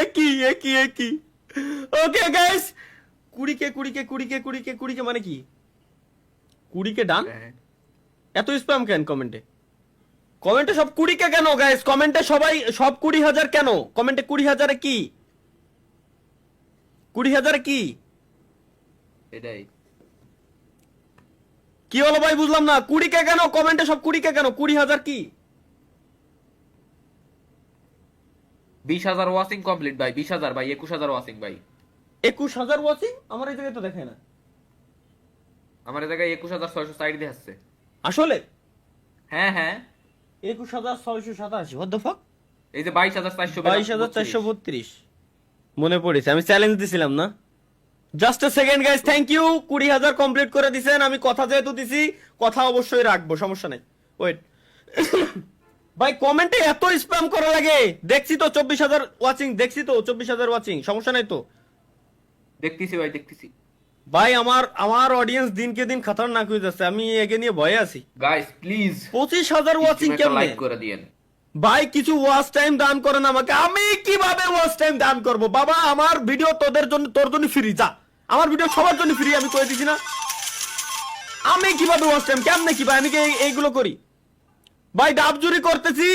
একই। Okay guys, 20 কে মানে কি? 20 কে ডান? এত স্প্যাম কেন কমেন্টে? কমেন্টে সব 20 কে কেন গাইস? কমেন্টে সবাই সব 20,000 কেন? কমেন্টে 20,000 কি? 20,000 কি? এটাই কি হলো ভাই, বুঝলাম না। 20 কে কেন কমেন্টে সব 20 কে কেন? 20,000 কি? 20,000 ওয়াচিং কমপ্লিট ভাই, 20,000 ভাই, 21,000 ওয়াচিং ভাই। 21,000 ওয়াচিং? আমার এই জায়গায় তো দেখায় না। আমার এই জায়গায় 21,660 দেখাচ্ছে। আসলে হ্যাঁ হ্যাঁ, 21,687। What the fuck? এই যে 22,432। 22,432 মনে পড়েছে, আমি চ্যালেঞ্জ দিছিলাম না? Just a second guys, thank you. 20,000 complete করে দিছেন। আমি কথা যেহেতু দিছি, কথা অবশ্যই রাখবো, সমস্যা নাই। ওয়েট ভাই, কমেন্টে এত স্প্যাম করা লাগে? দেখছি তো 24,000 ওয়াচিং, দেখছি তো 24,000 ওয়াচিং, সমস্যা নাই তো? দেখতেছি ভাই, দেখতেছি। ভাই আমার অডিয়েন্স দিনকে দিন খতরনাক হয়ে যাচ্ছে, আমি একে নিয়ে ভয়ে আছি। গাইস প্লিজ 25,000 ওয়াচিং একটা কেমনে? লাইক করে দিয়েন ভাই কিছু ওয়াচ টাইম দান করেন আমাকে। আমি কিভাবে ওয়াচ টাইম দান করব বাবা? আমার ভিডিও তোদের জন্য, তোর জন্য ফ্রি। যা, আমার ভিডিও সবার জন্য ফ্রি, আমি কয়ে দিছি না? আমি কিভাবে ওয়াচ টাইম, কেমনে কি ভাই? আমি কি এইগুলো করি? ভাই ডাব চুরি করতেছি,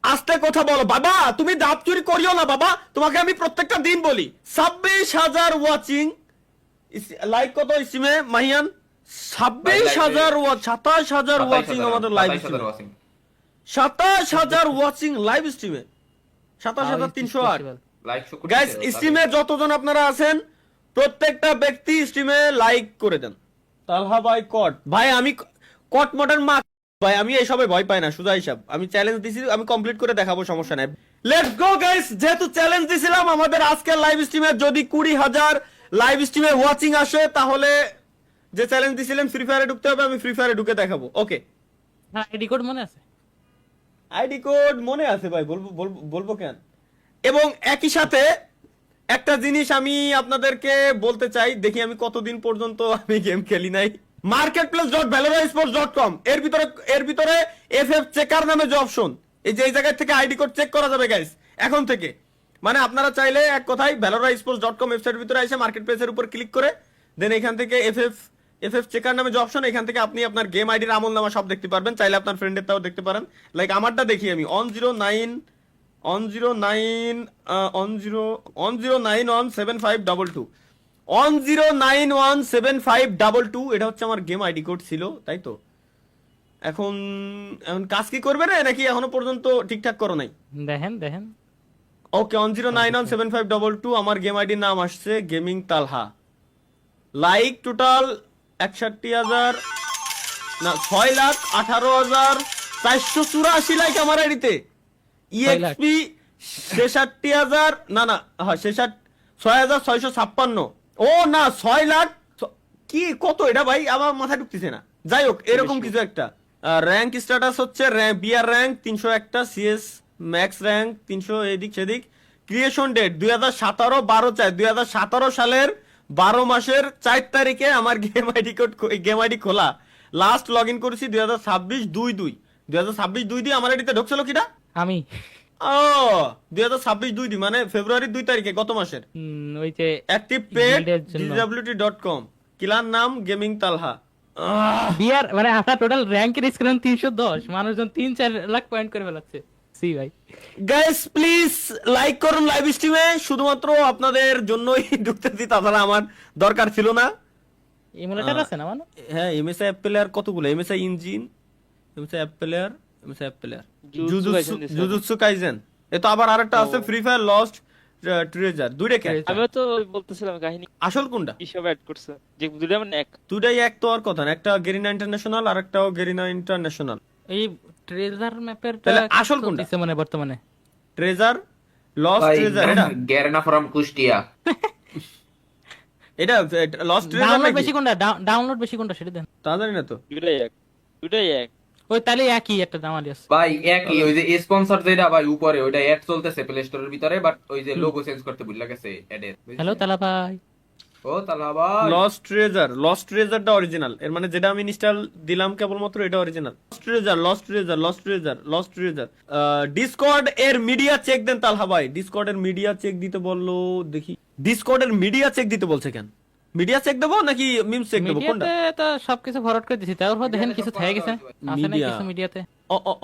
আস্তে কথা বলো বাবা। তুমি ডাব চুরি করিও না বাবা, তোমাকে আমি প্রত্যেকটা দিন বলি। 26,000 ওয়াচিং, লাইক কত স্ট্রিমে মাহিয়ান? 26,000 ওয়াচ, 27,000 ওয়াচিং আমাদের লাইভ স্ট্রিমে। 27,000 ওয়াচিং লাইভ স্ট্রিমে, 27,308 লাইক শো করতে গাইস। স্ট্রিমে যতজন আপনারা আছেন প্রত্যেকটা ব্যক্তি স্ট্রিমে লাইক করে দেন। তালহা ভাই কট, ভাই আমি কট মডার্ন মা ভাই, আমি এইসবে ভয় পাই না, সুজা হিসাব। আমি চ্যালেঞ্জ দিছি, আমি কমপ্লিট করে দেখাবো, সমস্যা নাই। লেটস গো গাইস, যেহেতু চ্যালেঞ্জ দিছিলাম, আমাদের আজকের লাইভ স্ট্রিমে যদি 20,000 লাইভ স্ট্রিমে ওয়াচিং আসে, তাহলে যে চ্যালেঞ্জ দিছিলাম ফ্রি ফায়ারে ঢুকতে হবে, আমি ফ্রি ফায়ারে ঢুকে দেখাবো। ওকে, হ্যাঁ, আইডি কোড মনে আছে? আইডি কোড মনে আছে ভাই, বলবো কেন? এবং একই সাথে একটা জিনিস আমি আপনাদেরকে বলতে চাই, দেখি আমি কতদিন পর্যন্ত আমি গেম খেলি নাই। marketplace.valorantsports.com এর ভিতরে এফএফ চেকার নামে যে অপশন, এই যে এই জায়গা থেকে আইডি কোড চেক করা যাবে গাইস এখন থেকে। মানে আপনারা চাইলে এক কথায় valorantsports.com ওয়েবসাইটের ভিতরে এসে মার্কেট প্লেসের উপর ক্লিক করে দেন এখান থেকে এফএফ চেকার নামে যে অপশন, এখান থেকে আপনি আপনার গেম আইডির আমল নামা সব দেখতে পারবেন। চাইলে আপনার ফ্রেন্ডের তাও দেখতে পারেন। লাইক আমারটা দেখি আমি on091752 এটা হচ্ছে আমার গেম আইডি কোড ছিল, তাই তো? এখন এখন কাজ কি করবে না, নাকি এখনো পর্যন্ত ঠিকঠাক করো নাই? দেখেন ওকে, on091752 আমার গেম আইডির নাম আসছে গেমিং তালহা। লাইক টোটাল 61,000 না 6,18,484 লাইক আমার আইডিতে। ইএক্সপি 66,000 না না, হ্যাঁ 6,656। ও না, 6 লাখ কি কত এটা ভাই, আমার মাথায় ঢুকতেছে না। যাই হোক, এরকম কিছু একটা। র্যাঙ্ক স্ট্যাটাস হচ্ছে বিআর র্যাঙ্ক 301টা, সিএস ম্যাক্স র্যাঙ্ক 300, এদিক সেদিক। ক্রিয়েশন ডেট 2017 সালের 12 মাসের 4 তারিখে আমার গেম আইডি খোলা। লাস্ট লগ ইন করেছি 2026/2/2 আমার আইডিতে ঢুকছিল কিনা? আমি ও 2026/2 মানে ফেব্রুয়ারি 2 তারিখে, গত মাসের। ওই যে অ্যাক্টিভ পেড ইমেলের জন্য। dwt.com, কিলার নাম গেমিং তালহা। বিয়ার মানে আপনার টোটাল র্যাঙ্কের স্কোর 310, মানুষজন 3-4 লাখ পয়েন্ট করে ফেলাচ্ছে। সি ভাই, গাইস প্লিজ লাইক করুন লাইভ স্ট্রিমে, শুধুমাত্র আপনাদের জন্যই ঢুকতেছি, তাছাড়া আমার দরকার ছিল না। ইমুলেটর আছে না মানে? হ্যাঁ, এমএসআই অ্যাপ প্লেয়ার কতগুলো, MSI engine, MSI app player, MSI app player, Jujutsu Kaisen. এ তো আবার আরেকটা আছে ফ্রি ফায়ার লস্ট ট্রেজার। দুইটা কে? আমিও তো বলতেছিলাম কাহিনী আসল কোনটা? কি সব অ্যাড করছে, যে দুটো মানে এক। দুটাই এক তো আর কথা না, একটা গেরিনা ইন্টারন্যাশনাল আর একটাও গেরিনা ইন্টারন্যাশনাল। এই ট্রেজার ম্যাপের তাহলে আসল কোনটা? মানে বর্তমানে ট্রেজার লস্ট ট্রেজার, এটা গ্যারেনা ফ্রম কুষ্টিয়া। এটা লস্ট ট্রেজার ডাউনলোড বেশি কোনটা, ডাউনলোড বেশি কোনটা সেটা দেন। তা জানি না তো। দুটাই এক। ওই তাহলে একই একটা দাম আছে ভাই একই, ওই যে স্পন্সর যেটা ভাই উপরে ওইটা অ্যাড চলতেছে প্লে স্টোরের ভিতরে, বাট ওই যে লোগো চেঞ্জ করতে ভুল লাগেছে অ্যাডের। হ্যালো তালা ভাই, ও তালা ভাই লস্ট ট্রেজারটা অরিজিনাল, এর মানে যেটা আমি ইনস্টল দিলাম কেবলমাত্র এটা অরিজিনাল। Lost treasure. ডিসকর্ড এর মিডিয়া চেক দেন তালহা ভাই, ডিসকর্ড এর মিডিয়া চেক দিতে বললো, দেখি ডিসকর্ড এর মিডিয়া চেক দিতে বলছে কেন? মিডিয়া চেক দেবো নাকি মিমস চেক দেবো, কোনটা? মিডিয়াতে তো সবকিছু ফরওয়ার্ড করে দিছি, তারপর দেখেন কিছু থেকে গেছে, আছে না Media। কিছু মিডিয়াতে।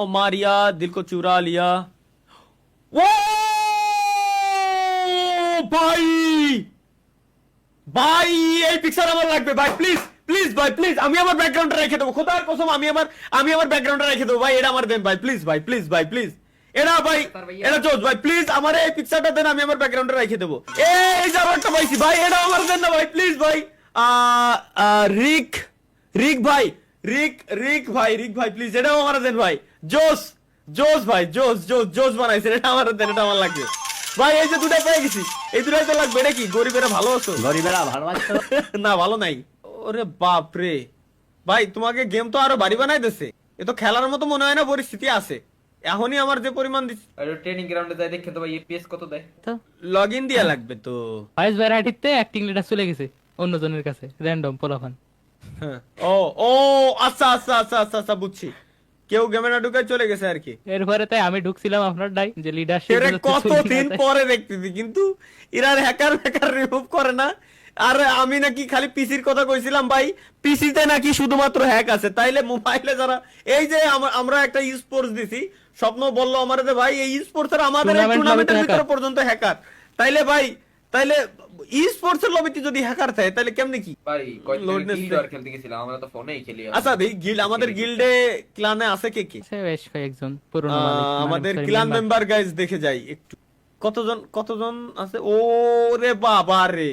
ओ मारिया दिल को चुरा लिया। वो भाई ভাই এই পিকচার আমার লাগবে ভাই, প্লিজ প্লিজ ভাই প্লিজ, আমি আমার ব্যাকগ্রাউন্ডটা রেখে দেবো, খোদার কসম আমি আমার ব্যাকগ্রাউন্ডটা রেখে দেবো ভাই, এটা আমার দেন ভাই, প্লিজ ভাই প্লিজ ভাই প্লিজ, এটা ভাই এটা জোস ভাই, প্লিজ আমার এই পিকচারটা দেন, আমি আমার ব্যাকগ্রাউন্ডটা রেখে দেবো। এই জামারটা পাইছি ভাই, এটা আমার দেন না ভাই, প্লিজ ভাই। রিক রিক ভাই, রিক ভাই প্লিজ এটাও আমার দেন ভাই। জোস ভাই, জোস বানাইছেন, এটা আমার দেন, এটা আমার লাগবে ভাই। এই যে দুটা পেয়ে গেছি, এই দুটাই তো লাগবে। এটা কি গরিবেরা ভালো আছো? গরিবেরা ভালো আছো? না ভালো নাই। ওরে বাপ রে ভাই, তোমাকে গেম তো আরো বাড়ি বানাই দিছে, এ তো খেলার মতো মনে হয় না পরিস্থিতি আছে এখনই। আমার যে পরিমাণ দিচ্ছে, ট্রেনিং গ্রাউন্ডে যাই দেখে তো ভাই এপিএস কত দেয়। তো লগ ইন দিয়া লাগবে তো। ভয়েস ভ্যারাইটিতে অ্যাক্টিং লিডার চলে গেছে অন্যজনের কাছে, র্যান্ডম পোলাপান। হ্যাঁ, ও আচ্ছা বুঝছি, কেউ গেমে না ঢুকে চলে গেছে আর কি। এরপরে তাই আমি ঢুকছিলাম আপনার ডাই যে লিডারশিপ এরে কতদিন পরে দেখতেছি, কিন্তু এরা হ্যাকার রিমুভ করে না। আর আমি নাকি খালি পিসির কথা কইছিলাম ভাই, পিসিতে নাকি শুধুমাত্র হ্যাক আছে, তাইলে মোবাইলে যারা এই যে আমরা একটা ই স্পোর্টস দিছি, স্বপ্ন বললো আমাদের যে ভাই এই ই স্পোর্টস এর আমাদের টুর্নামেন্টের ভিতরে পর্যন্ত হ্যাকার, তাইলে ভাই তাইলে ই স্পোর্টস এর লবিতে যদি হ্যাকার থাকে তাহলে কেমনে কি ভাই কয়দিন গিল্ড খেলতে গেছিলাম, আমরা তো ফোনেই খেলি। আচ্ছা দেই গিল্ড, আমাদের গিল্ডে ক্লানে আছে কে কে? বেশ কয়েকজন পুরনো মালিক, আমাদের ক্লান মেম্বার গাইস দেখে যাই একটু, কতজন আছে? ও রে বাবা রে,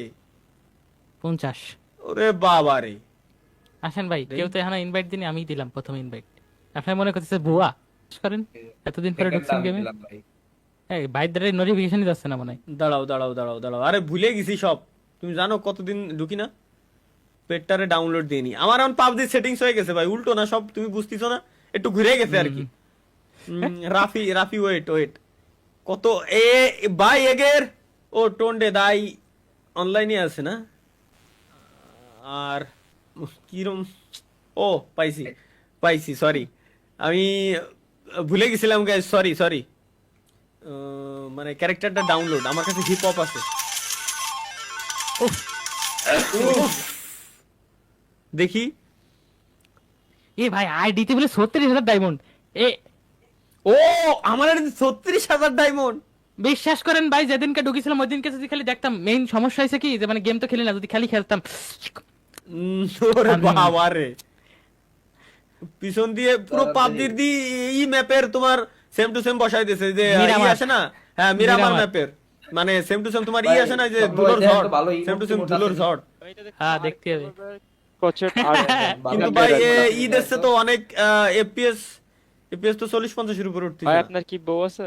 50। ওরে বাবা রে। আসেন ভাই, কেউ তো এখনো ইনভাইট দিনি, আমিই দিলাম প্রথম ইনভাইট। আপনি মনে করতেছে বুয়া করেন, এতদিন পরে ঢুকছেন গেমে। এই বাইরের নোটিফিকেশনই যাচ্ছে না মনে হয়। দাঁড়াও, আরে ভুলে গেছি সব। তুমি জানো কতদিন ঢুকি না, পেটটারে ডাউনলোড দিয়ে নি। আমার এখন পাবজি সেটিংস হয়ে গেছে ভাই, উল্টো না সব, তুমি বুঝতেছো না, একটু ঘুরে গেছে আর কি। রাফি ওয়েট কত এ ভাই এগের ও টোন্ডে দাই অনলাইনে আছে না? আর কিরম, ও পাইছি সরি, আমি ভুলে গেছিলাম গাইস, সরি। মানে ক্যারেক্টারটা ডাউনলোড, আমার কাছে হিপ হপ আছে। দেখি এ ভাই আইডিতে বলে 36,000 ডায়মন্ড। এ ও আমার 36,000 ডায়মন্ড। বিশ্বাস করেন ভাই, যেদিনকে ঢুকেছিলাম ওই দিনকে যদি খালি দেখতাম, মেইন সমস্যা হয়েছে কি যে মানে গেম তো খেলি না, যদি খালি খেলতাম। ওরে বাবা রে, পিছন দিয়ে পুরো পাবজির দি এই ম্যাপের তোমার সেম টু সেম বসাই দিয়েছে যে ই আসে না, হ্যাঁ মিরামার ম্যাপের, মানে সেম টু সেম তোমার ই আসে না যে দুলোর ঝড়, সেম টু সেম দুলোর ঝড়। হ্যাঁ দেখতে হবে। কচট আর কিন্তু ভাই ই দেশে তো অনেক এফপিএস তো 40-50 এর উপর উঠতেছে। ভাই আপনার কি বউ আছে?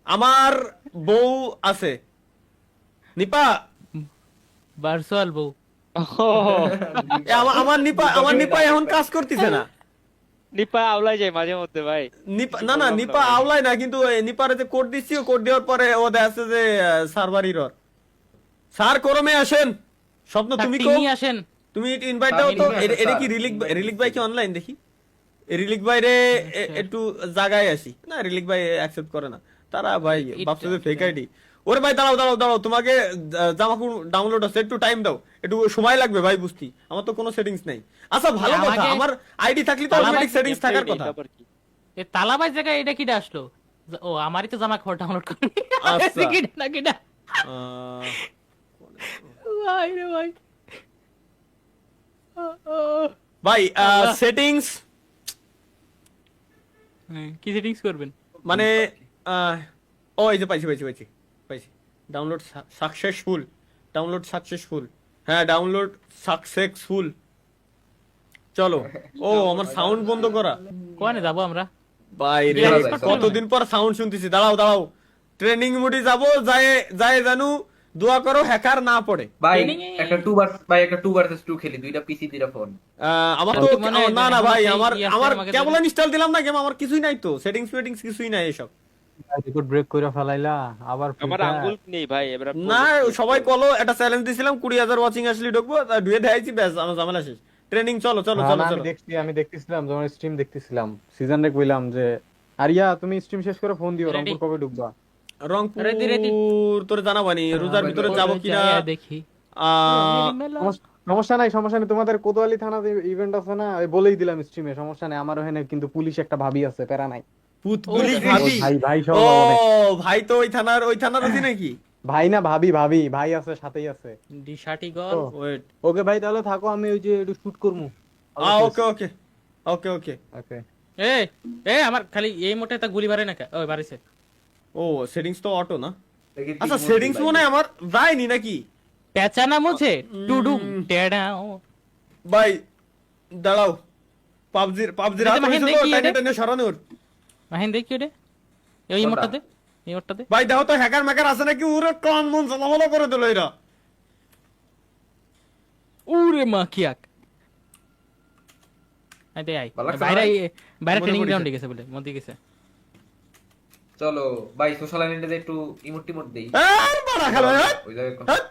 আমার বউ আছে, নিপা ভার্চুয়াল বউ। আমার নিপা এখন কাজ করতেছে না। নিপা আওলাই যায় মাঝে মধ্যে ভাই। নিপা আওলায় না, কিন্তু নিপারে যে কোড দিচ্ছি, কোড দেওয়ার পরে ও দেখছে যে সার্ভার এরর। স্যার করমে আসেন, স্বপ্ন তুমি আসেন, তুমি ইনভাইট দাও তো। এটা কি রিলিক ভাই কি অনলাইন? দেখি রিলিক ভাই রে একটু জায়গায় আসি না, রিলিক ভাই অ্যাকসেপ্ট করে না, তারা ভাই ভাবছে যে ফেক আইডি। ওরে ভাই দাঁড়াও, তোমাকে জামাকুর ডাউনলোড আছে, একটু টাইম দাও, একটু সময় লাগবে ভাই বুঝতি, আমার তো কোনো সেটিংস নাই। আচ্ছা ভালো কথা, আমার আইডি থাকলে তো অটোমেটিক সেটিংস থাকার কথা। এই তালাবাজ জায়গায় এটা কিটা আসলো? ও আমারই তো জামা খাওয়া ডাউনলোড করে। আচ্ছা। কিটা ভাই রে ভাই। ভাই সেটিংস কি সেটিংস করবেন মানে ও এই যে পাইছি ডাউনলোড সাকসেসফুল। হ্যাঁ ডাউনলোড সাকসেসফুল। চলো, ও আমার সাউন্ড বন্ধ করা, কোনে যাবো আমরা? ভাই রে কতদিন পর সাউন্ড শুনতেছি। দাঁড়াও, ট্রেনিং মোডে যাবো, যায় জানু দোয়া করো হ্যাকার না পড়ে। ভাই একটা 2 ভার্সেস 2 খেলি, দুইটা পিসি দুইটা ফোন। আমার তো না ভাই, আমার কেবল ইনস্টল দিলাম না গেম, আমার কিছুই নাই তো, সেটিংস কিছুই নাই এসব। রেকর্ড ব্রেক কইরা ফেলাইলা আবার আমার আঙ্গুল নেই ভাই এবার না সবাই কলো একটা চ্যালেঞ্জ দিছিলাম 20,000 ওয়াচিং আসলে ঢুকবো তা ধুয়ে দেখাইছি ব্যাস আমার ঝামেলা শেষ ট্রেনিং চলো চলো চলো চলো আমি দেখতেছিলাম তোমার স্ট্রিম দেখতেছিলাম সিজন রে কইলাম যে আরিয়া তুমি স্ট্রিম শেষ করে ফোন দিও Ready? রংপুর কবে ঢুকবা রংপুর Ready, ready? তোরে জানাবানি রোজার ভিতরে যাবো কিনা যাইয়া দেখি সমস্যা নাই তোমাদের কোতোয়ালি থানাতে ইভেন্ট আছে না ওই বলেই দিলাম স্ট্রিমে সমস্যা নাই আমার ওখানে কিন্তু পুলিশ একটা ভাবি আছে প্যারা নাই পুলিশ ভাবি ভাই ভাই সব ও অনেক। ভাই তো ওই থানার আছে নাকি ভাই না ভাবি ভাই আছে সাথেই আছে ডিশাটি গল তো, ওয়েট ওকে ভাই তাহলে থাকো আমি ওই যে একটু শুট করবো ওকে ওকে ওকে ওকে ওকে এ এ আমার খালি এই মোটে তা গুলি বাড়ে না কা ওই বাড়িছে ও সেটিংস তো অটো না আচ্ছা সেটিংস মনে হয় আমার যায়নি নাকি পেঁচা না মুছে টুডুম টেডাও ভাই দাঁড়াও পাবজির দিদি, হাত মাহিন হয়েছিল, দেখি টাইনে এটা। টাইনে সরানোর মাহিন দেখি ওরে এই মোটটাতে এই মোটটাতে ভাই দেখো তো হ্যাকার ম্যাকার আছে নাকি ওরে কান মন চালামালা করে দিল এরা উরে মা কিয়াক আই দে আই বালাক বাইরে বাইরে মনে ট্রেনিং পড়েছে। গ্রাউন্ডে গেছে বলে মধ্যে গেছে চলো ভাই সোশ্যাল মিডিয়াতে একটু ইমোট টিমোট দেই এই বড়া খেলো ওই জায়গায় হ্যাঁ